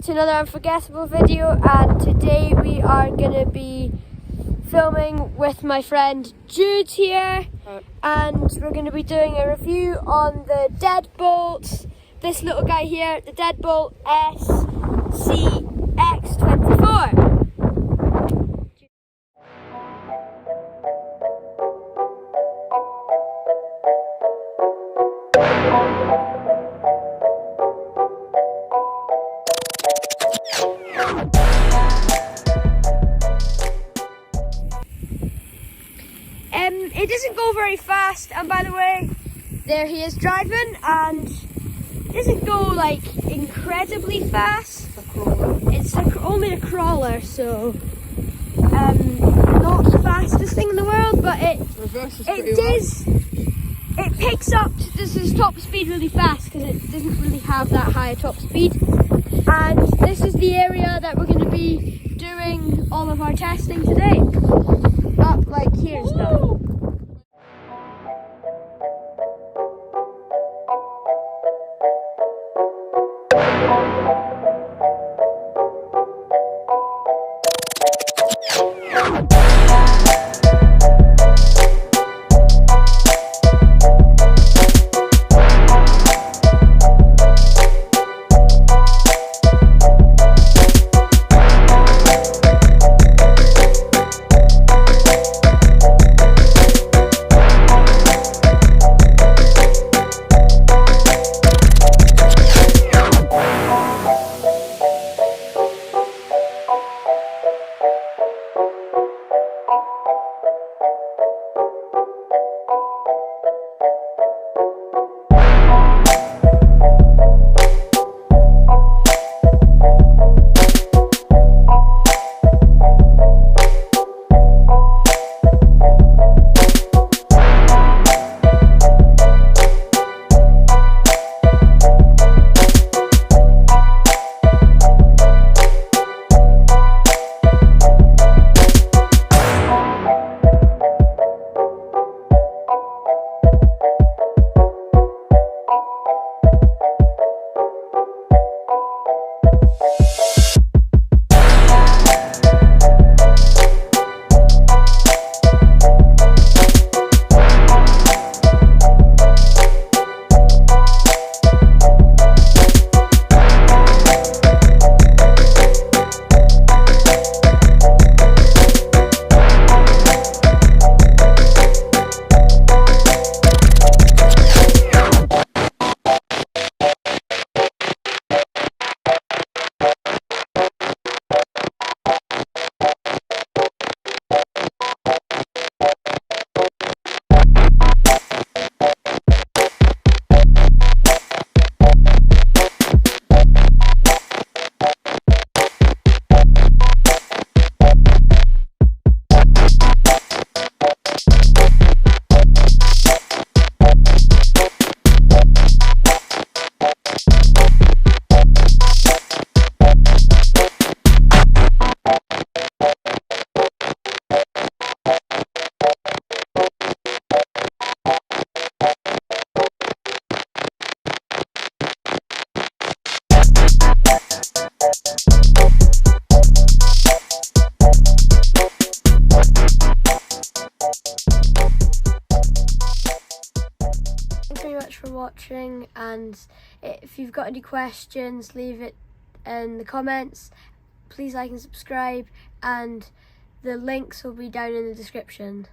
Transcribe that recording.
to another unforgettable video, and today we are gonna be filming with my friend Jude here, and we're gonna be doing a review on the Deadbolt, this little guy here, the Deadbolt scx24. It doesn't go very fast, and by the way, there he is driving, and it doesn't go like incredibly fast. It's only a crawler, so not the fastest thing in the world, but it picks up this is top speed really fast because it doesn't really have that high a top speed. And this is the area that we're going to be doing all of our testing today. Up like here and stuff. Thanks very much for watching, and if you've got any questions, leave it in the comments. Please like and subscribe, and the links will be down in the description.